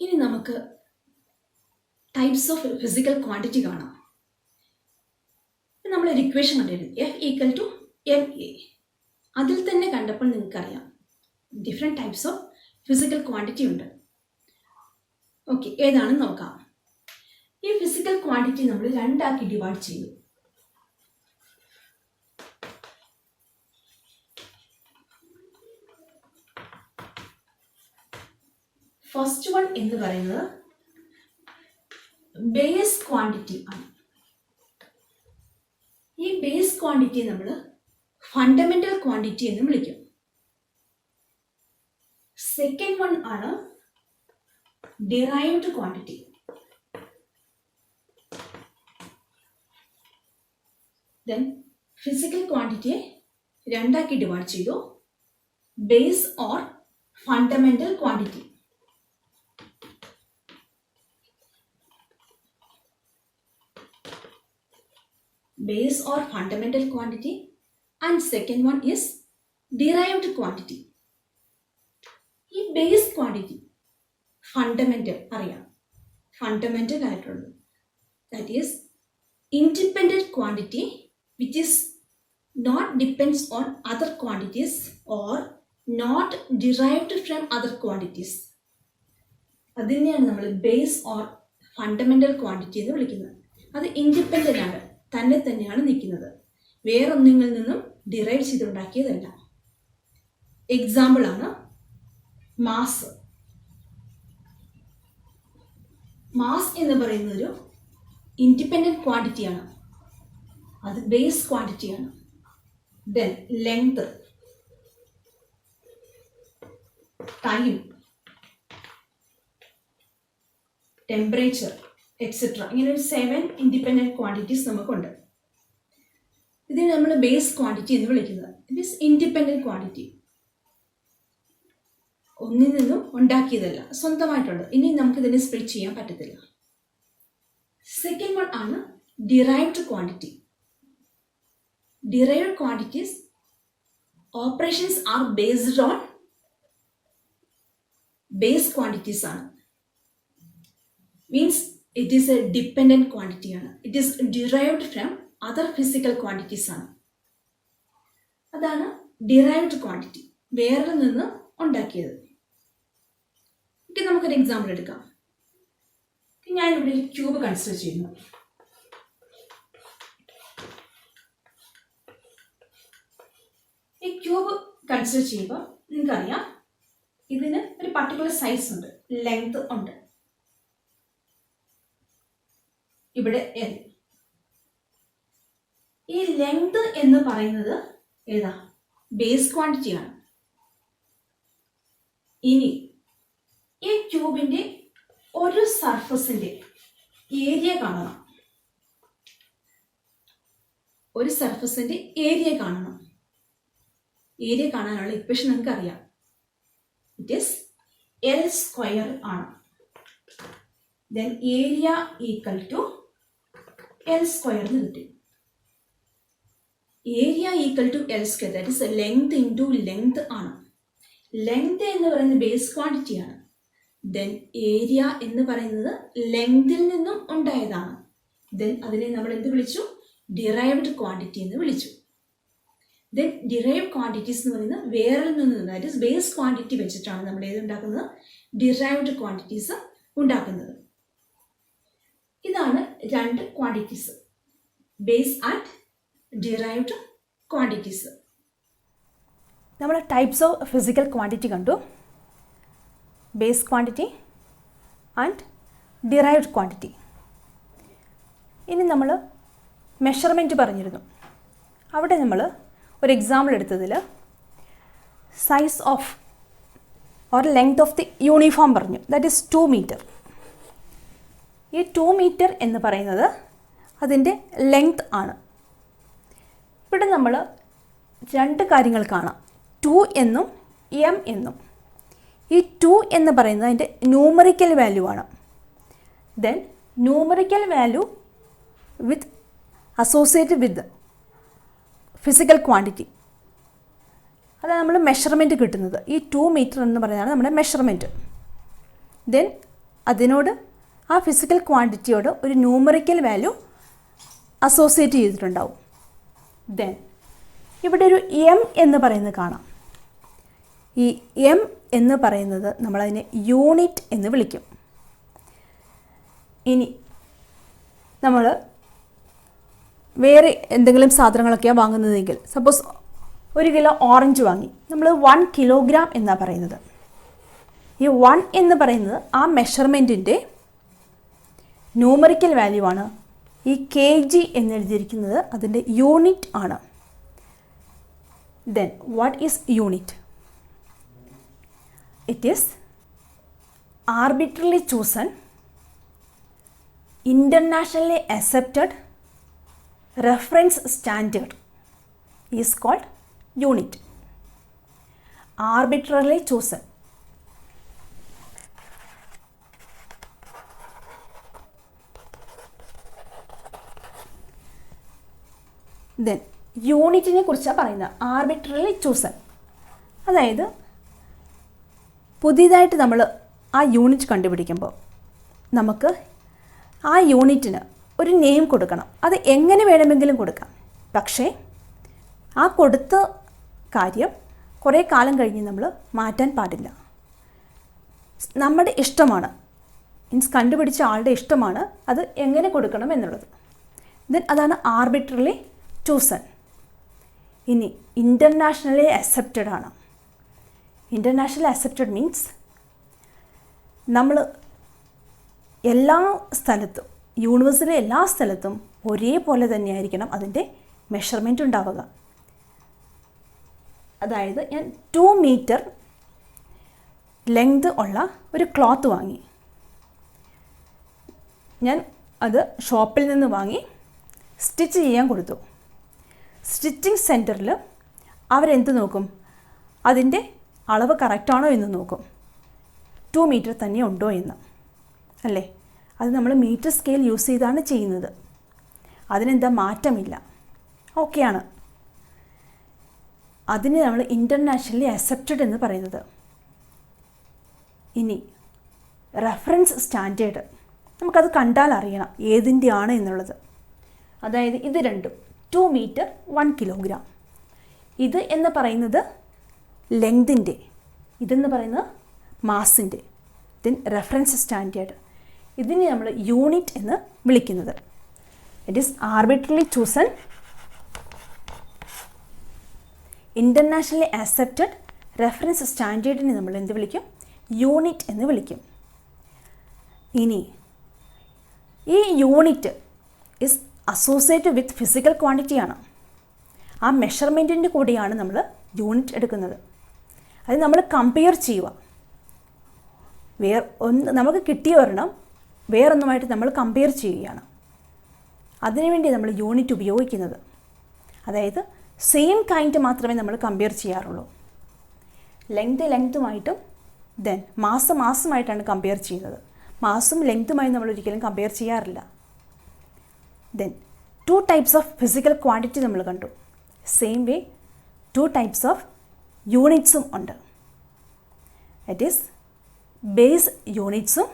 ഇനി നമുക്ക് types of physical quantity കാണാം. നമ്മളൊരു ഇക്വേഷൻ കണ്ടിരുന്നു, F=ma. അതിൽ തന്നെ കണ്ടപ്പോൾ നിങ്ങൾക്കറിയാം different types of physical quantity ഉണ്ട്. ഓക്കെ, ഏതാണെന്ന് നോക്കാം. ഈ ഫിസിക്കൽ ക്വാണ്ടിറ്റി നമ്മൾ രണ്ടാക്കി ഡിവൈഡ് ചെയ്തു. ഫസ്റ്റ് വൺ എന്ന് പറയുന്നത് ബേസ് ക്വാണ്ടിറ്റി ആണ്. ഈ ബേസ് ക്വാണ്ടിറ്റി നമ്മൾ ഫണ്ടമെന്റൽ ക്വാണ്ടിറ്റി എന്ന് വിളിക്കും. സെക്കൻഡ് വൺ ആണ് ഡിറൈവ്ഡ് ക്വാണ്ടിറ്റി. ദെൻ ഫിസിക്കൽ ക്വാണ്ടിറ്റിയെ രണ്ടാക്കി ഡിവൈഡ് ചെയ്തു, base or fundamental quantity. Base or fundamental quantity, and second one is derived quantity. ഈ ബേസ് ക്വാണ്ടിറ്റി ഫണ്ടമെന്റൽ അറിയാം, ഫണ്ടമെന്റൽ ആയിട്ടുള്ളത്, that is independent quantity which is not depends on other quantities or not derived from other quantities. അതിനെയാണ് നമ്മൾ base or fundamental quantity എന്ന് വിളിക്കുന്നത്. അത് independent ആണ്, തന്നെ തന്നെയാണ് നിൽക്കുന്നത്, വേറൊന്നിൽ നിന്നും ഡിറൈവ് ചെയ്തുണ്ടാക്കിയതല്ല. എക്സാമ്പിളാണ് മാസ്. മാസ് എന്ന് പറയുന്നതൊരു ഇൻഡിപെൻഡൻറ്റ് ക്വാണ്ടിറ്റിയാണ്, അത് ബേസ് ക്വാണ്ടിറ്റിയാണ്. Then length, time, temperature etcetera, ഇങ്ങനെ ഒരു 7 ഇൻഡിപെൻഡൻറ്റ് ക്വാണ്ടിറ്റീസ് നമുക്കുണ്ട്. ഇതിനെ നമ്മൾ ബേസ് ക്വാണ്ടിറ്റി എന്ന് വിളിക്കുന്നത്. ഇറ്റ് ഈസ് ഇൻഡിപെൻഡൻറ്റ് ക്വാണ്ടിറ്റി, ഒന്നിൽ നിന്നും ഉണ്ടാക്കിയതല്ല, സ്വന്തമായിട്ടുള്ളത്. ഇനി നമുക്കിതിനെ സ്പ്ലിറ്റ് ചെയ്യാൻ പറ്റത്തില്ല. സെക്കൻഡ് വൺ ആണ് derived quantity. Derived quantities operations are based on base quantities ആണ്. Means it is a dependent quantity ആണ്. It is derived from other physical quantities ആണ്. അതാണ് derived quantity, വേറെ നിന്ന് ഉണ്ടാക്കിയത്. ഓക്കെ, നമുക്കൊരു എക്സാമ്പിൾ എടുക്കാം. ഞാനിവിടെ ഒരു ക്യൂബ് കൺസിഡർ ചെയ്യുന്നു. ഈ ക്യൂബ് കൺസിഡർ ചെയ്യുമ്പോൾ നിങ്ങൾക്കറിയാം ഇതിന് ഒരു പർട്ടിക്കുലർ സൈസ് ഉണ്ട്, ലെങ്ത് ഉണ്ട്. ഇവിടെ L. ഈ ലെങ്ത് എന്ന് പറയുന്നത് ഏതാ? ബേസ് ക്വാണ്ടിറ്റിയാണ്. ഇനി ഈ ക്യൂബിന്റെ ഒരു സർഫസിന്റെ ഏരിയ കാണണം. ഒരു സർഫസിന്റെ ഏരിയ കാണണം. ഏരിയ കാണാനുള്ള ഇക്വേഷൻ നിങ്ങൾക്ക് അറിയാം. ഇറ്റ് ഈസ് L² ആണ്. Then area equal to L² എന്ന് കിട്ടി. Area equal to L², that is length into length ആണ്. ലെങ്ത് എന്ന് പറയുന്നത് ബേസ് ക്വാണ്ടിറ്റിയാണ്. ദെൻ ഏരിയ എന്ന് പറയുന്നത് ലെങ്തിൽ നിന്നും ഉണ്ടായതാണ്. ദെൻ അതിനെ നമ്മൾ എന്ത് വിളിച്ചു? ഡിറൈവ്ഡ് ക്വാണ്ടിറ്റി എന്ന് വിളിച്ചു. ദെൻ ഡിറൈവ്ഡ് ക്വാണ്ടിറ്റീസ് എന്ന് പറയുന്നത് വേറെ നിന്ന്, ദാറ്റ് ഇസ് ബേസ് ക്വാണ്ടിറ്റി വെച്ചിട്ടാണ് നമ്മൾ ഏതുണ്ടാക്കുന്നത്? ഡിറൈവ്ഡ് ക്വാണ്ടിറ്റീസ് ഉണ്ടാക്കുന്നത്. ഇതാണ് രണ്ട് quantities, base and derived quantities. നമ്മൾ ടൈപ്സ് ഓഫ് ഫിസിക്കൽ ക്വാണ്ടിറ്റി കണ്ടു, base quantity and derived quantity. ഇനി നമ്മൾ മെഷർമെൻറ്റ് പറഞ്ഞിരുന്നു. അവിടെ നമ്മൾ ഒരു എക്സാമ്പിൾ എടുത്തതിൽ size of or length of the uniform പറഞ്ഞു, ദാറ്റ് ഈസ് 2 മീറ്റർ. ഈ 2 മീറ്റർ എന്ന് പറയുന്നത് അതിൻ്റെ ലെങ്ത് ആണ്. ഇവിടെ നമ്മൾ രണ്ട് കാര്യങ്ങൾ കാണാം, 2 എന്നും m എന്നും. ഈ 2 എന്ന് പറയുന്നത് അതിൻ്റെ ന്യൂമറിക്കൽ വാല്യൂ ആണ്. Then numerical value with associated with physical quantity, അതാണ് നമ്മൾ മെഷർമെൻറ്റ് കിട്ടുന്നത്. ഈ 2 മീറ്റർ എന്ന് പറയുന്നതാണ് നമ്മുടെ മെഷർമെൻറ്റ്. ദെൻ അതിനോട് ആ ഫിസിക്കൽ ക്വാണ്ടിറ്റിയോട് ഒരു ന്യൂമറിക്കൽ വാല്യൂ അസോസിയേറ്റ് ചെയ്തിട്ടുണ്ടാവും. ദെൻ ഇവിടെ ഒരു എം എന്ന് പറയുന്നത് കാണാം. ഈ എം എന്ന് പറയുന്നത് നമ്മളതിനെ യൂണിറ്റ് എന്ന് വിളിക്കും. ഇനി നമ്മൾ വേറെ എന്തെങ്കിലും സാധനങ്ങളൊക്കെയാണ് വാങ്ങുന്നതെങ്കിൽ, സപ്പോസ് 1 കിലോ ഓറഞ്ച് വാങ്ങി, നമ്മൾ 1 കിലോഗ്രാം എന്നാണ് പറയുന്നത്. ഈ 1 എന്ന് പറയുന്നത് ആ മെഷർമെൻറ്റിൻ്റെ ന്യൂമറിക്കൽ വാല്യൂ ആണ്. ഈ കെ ജി എന്നെഴുതിയിരിക്കുന്നത് അതിൻ്റെ യൂണിറ്റ് ആണ്. Then what is unit? It is arbitrarily chosen, internationally accepted reference standard is called unit. Arbitrarily chosen. Then യൂണിറ്റിനെ കുറിച്ചാണ് പറയുന്നത്. ആർബിട്രറിലി ചൂസൺ, അതായത് പുതിയതായിട്ട് നമ്മൾ ആ യൂണിറ്റ് കണ്ടുപിടിക്കുമ്പോൾ നമുക്ക് ആ യൂണിറ്റിന് ഒരു നെയിം കൊടുക്കണം. അത് എങ്ങനെ വേണമെങ്കിലും കൊടുക്കാം. പക്ഷേ ആ കൊടുത്ത കാര്യം കുറേ കാലം കഴിഞ്ഞ് നമ്മൾ മാറ്റാൻ പാടില്ല. നമ്മുടെ ഇഷ്ടമാണ്, മീൻസ് കണ്ടുപിടിച്ച ആളുടെ ഇഷ്ടമാണ് അത് എങ്ങനെ കൊടുക്കണം എന്നുള്ളത്. ദെൻ അതാണ് ആർബിട്രറിലി ചൂസൺ. ഇനി ഇൻ്റർനാഷണലി അക്സെപ്റ്റഡ് ആണ്. ഇൻ്റർനാഷണലി അക്സെപ്റ്റഡ് മീൻസ് നമ്മൾ എല്ലാ സ്ഥലത്തും, യൂണിവേഴ്സിലെ എല്ലാ സ്ഥലത്തും ഒരേപോലെ തന്നെയായിരിക്കണം അതിൻ്റെ മെഷർമെൻറ്റ് ഉണ്ടാവുക. അതായത് ഞാൻ 2 മീറ്റർ ലെങ്ത് ഉള്ള ഒരു ക്ലോത്ത് വാങ്ങി. ഞാൻ അത് ഷോപ്പിൽ നിന്ന് വാങ്ങി സ്റ്റിച്ച് ചെയ്യാൻ കൊടുത്തു. സ്റ്റിച്ചിങ് സെൻറ്ററിൽ അവരെന്ത് നോക്കും? അതിൻ്റെ അളവ് കറക്റ്റാണോ എന്ന് നോക്കും. 2 മീറ്റർ തന്നെ ഉണ്ടോ എന്ന്, അല്ലേ? അത് നമ്മൾ മീറ്റർ സ്കെയിൽ യൂസ് ചെയ്താണ് ചെയ്യുന്നത്. അതിനെന്താ മാറ്റമില്ല, ഓക്കെയാണ്. അതിന് നമ്മൾ ഇൻ്റർനാഷണലി അക്സെപ്റ്റഡ് എന്ന് പറയുന്നത്. ഇനി റെഫറൻസ് സ്റ്റാൻഡേർഡ്, നമുക്കത് കണ്ടാൽ അറിയണം ഏതിൻ്റെയാണ് എന്നുള്ളത്. അതായത് ഇത് രണ്ടും 2 മീറ്റർ 1 കിലോഗ്രാം. ഇത് എന്ന് പറയുന്നത് ലെങ്തിൻ്റെ, ഇതെന്ന് പറയുന്നത് മാസിൻ്റെ. ദെൻ റെഫറൻസ് സ്റ്റാൻഡേർഡ്, ഇതിനെ നമ്മൾ യൂണിറ്റ് എന്ന് വിളിക്കുന്നത്. It is arbitrarily chosen, internationally accepted reference സ്റ്റാൻഡേർഡിനെ നമ്മൾ എന്ത് വിളിക്കും? യൂണിറ്റ് എന്ന് വിളിക്കും. ഇനി ഈ unit is associated with physical ക്വാണ്ടിറ്റിയാണ്. ആ മെഷർമെൻറ്റിൻ്റെ കൂടെയാണ് നമ്മൾ യൂണിറ്റ് എടുക്കുന്നത്. അത് നമ്മൾ കമ്പയർ ചെയ്യുക. നമുക്ക് കിട്ടിയ ഒരെണ്ണം വേറൊന്നുമായിട്ട് നമ്മൾ കമ്പയർ ചെയ്യുകയാണ്. അതിനുവേണ്ടി നമ്മൾ യൂണിറ്റ് ഉപയോഗിക്കുന്നത്. അതായത് സെയിം കൈൻഡ് മാത്രമേ നമ്മൾ കമ്പയർ ചെയ്യാറുള്ളൂ. ലെങ്തുമായിട്ടും ദെൻ മാസമായിട്ടാണ് കമ്പയർ ചെയ്യുന്നത്. മാസും ലെങ്തുമായി നമ്മൾ ഒരിക്കലും കമ്പയർ ചെയ്യാറില്ല. Then 2 types of physical quantity നമ്മൾ കണ്ടു. സെയിം വേ 2 ടൈപ്സ് ഓഫ് യൂണിറ്റ്സും ഉണ്ട്. ഇറ്റ് ഈസ് ബേസ് യൂണിറ്റ്സും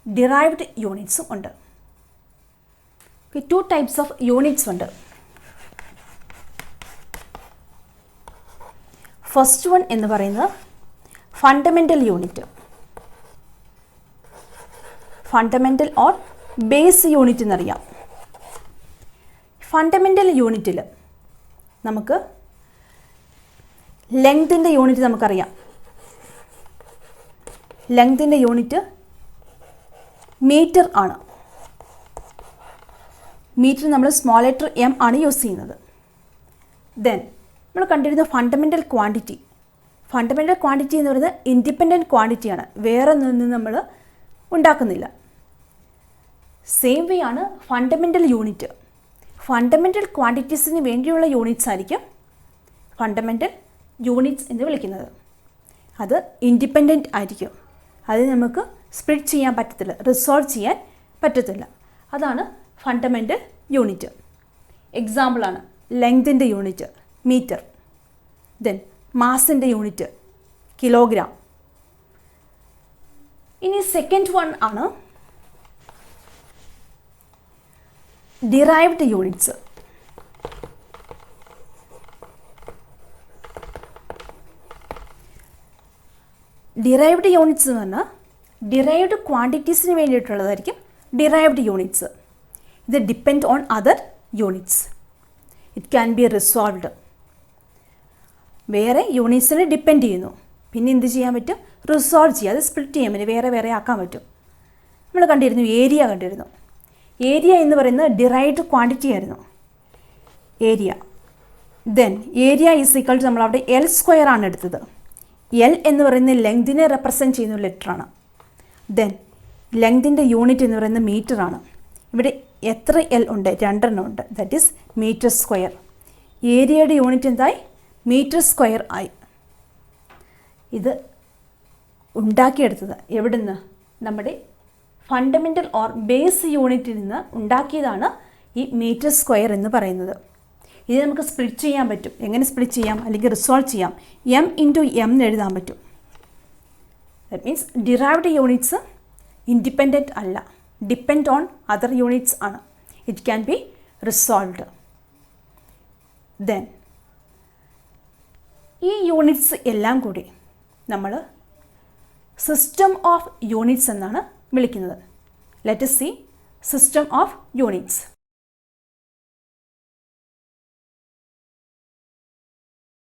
ഡിറൈവ്ഡ് യൂണിറ്റ്സും ഉണ്ട്. 2 ടൈപ്സ് ഓഫ് യൂണിറ്റ്സ് ഉണ്ട്. ഫസ്റ്റ് വൺ എന്ന് പറയുന്നത് fundamental unit, fundamental or base unit എന്നറിയാം. ഫണ്ടമെൻ്റൽ യൂണിറ്റിൽ നമുക്ക് ലെങ്തിൻ്റെ യൂണിറ്റ് നമുക്കറിയാം. ലെങ്തിൻ്റെ യൂണിറ്റ് മീറ്റർ ആണ്. മീറ്റർ നമ്മൾ സ്മോൾ ലെറ്റർ എം ആണ് യൂസ് ചെയ്യുന്നത്. ദെൻ നമ്മൾ കണ്ടിരുന്ന ഫണ്ടമെൻ്റൽ ക്വാണ്ടിറ്റി. ഫണ്ടമെൻ്റൽ ക്വാണ്ടിറ്റി എന്ന് പറയുന്നത് ഇൻഡിപെൻഡൻറ്റ് ക്വാണ്ടിറ്റിയാണ്, വേറെ ഒന്നും നമ്മൾ ഉണ്ടാക്കുന്നില്ല. സെയിം വേ ആണ് ഫണ്ടമെൻ്റൽ യൂണിറ്റ്. ഫണ്ടമെൻ്റൽ ക്വാണ്ടിറ്റീസിന് വേണ്ടിയുള്ള യൂണിറ്റ്സ് ആയിരിക്കും ഫണ്ടമെൻ്റൽ യൂണിറ്റ്സ് എന്ന് വിളിക്കുന്നത്. അത് ഇൻഡിപെൻഡൻറ്റ് ആയിരിക്കും. അത് നമുക്ക് സ്പ്ലിറ്റ് ചെയ്യാൻ പറ്റത്തില്ല, റിസോൾവ് ചെയ്യാൻ പറ്റത്തില്ല. അതാണ് ഫണ്ടമെൻ്റൽ യൂണിറ്റ്. എക്സാമ്പിളാണ് ലെങ്തിൻ്റെ യൂണിറ്റ് മീറ്റർ, ദെൻ മാസിൻ്റെ യൂണിറ്റ് കിലോഗ്രാം, ഇനി സെക്കൻഡ് വൺ ആണ് ഡിറൈവ്ഡ് യൂണിറ്റ്സ്. ഡിറൈവ്ഡ് യൂണിറ്റ്സ് എന്ന് പറഞ്ഞാൽ ഡിറൈവ്ഡ് ക്വാണ്ടിറ്റീസിന് വേണ്ടിയിട്ടുള്ളതായിരിക്കും ഡിറൈവ്ഡ് യൂണിറ്റ്സ്. ഇത് depend on other units. It can be resolved. വേറെ യൂണിറ്റ്സിനെ ഡിപ്പെൻഡ് ചെയ്യുന്നു. പിന്നെ എന്ത് ചെയ്യാൻ പറ്റും? റിസോൾവ് ചെയ്യുക. അത് സ്പ്ലിറ്റ് ചെയ്യാൻ പറ്റും, വേറെ വേറെ ആക്കാൻ പറ്റും. നമ്മൾ കണ്ടിരുന്നു, ഏരിയ കണ്ടിരുന്നു. ഏരിയ എന്ന് പറയുന്നത് ഡിറൈവ്ഡ് ക്വാണ്ടിറ്റി ആയിരുന്നു. Area then area is equal to നമ്മളവിടെ എൽ സ്ക്വയർ ആണ് എടുത്തത്. എൽ എന്ന് പറയുന്നത് ലെങ്തിനെ റെപ്രസെൻറ്റ് ചെയ്യുന്ന ലെറ്ററാണ്. ദെൻ ലെങ്തിൻ്റെ യൂണിറ്റ് എന്ന് പറയുന്നത് മീറ്ററാണ്. ഇവിടെ എത്ര എൽ ഉണ്ട്? 2 എണ്ണം ഉണ്ട്. That is metre square. ഏരിയയുടെ യൂണിറ്റ് എന്തായി? മീറ്റർ സ്ക്വയർ ആയി. ഇത് ഉണ്ടാക്കിയെടുത്തത് എവിടെ നിന്ന്? നമ്മുടെ ഫണ്ടമെൻ്റൽ ഓർ ബേസ് യൂണിറ്റിൽ നിന്ന് ഉണ്ടാക്കിയതാണ് ഈ മീറ്റർ സ്ക്വയർ എന്ന് പറയുന്നത്. ഇത് നമുക്ക് സ്പ്ലിറ്റ് ചെയ്യാൻ പറ്റും. എങ്ങനെ സ്പ്ലിറ്റ് ചെയ്യാം? അല്ലെങ്കിൽ റിസോൾവ് ചെയ്യാം. എം ഇൻറ്റു എം എന്ന് എഴുതാൻ പറ്റും. That means derived units independent അല്ല, ഡിപ്പെൻഡ് ഓൺ അതർ യൂണിറ്റ്സ് ആണ്. It can be resolved. Then ഈ യൂണിറ്റ്സ് എല്ലാം കൂടി നമ്മൾ സിസ്റ്റം ഓഫ് യൂണിറ്റ്സ് എന്നാണ് വിളിക്കുന്നത്. Let us see system of units.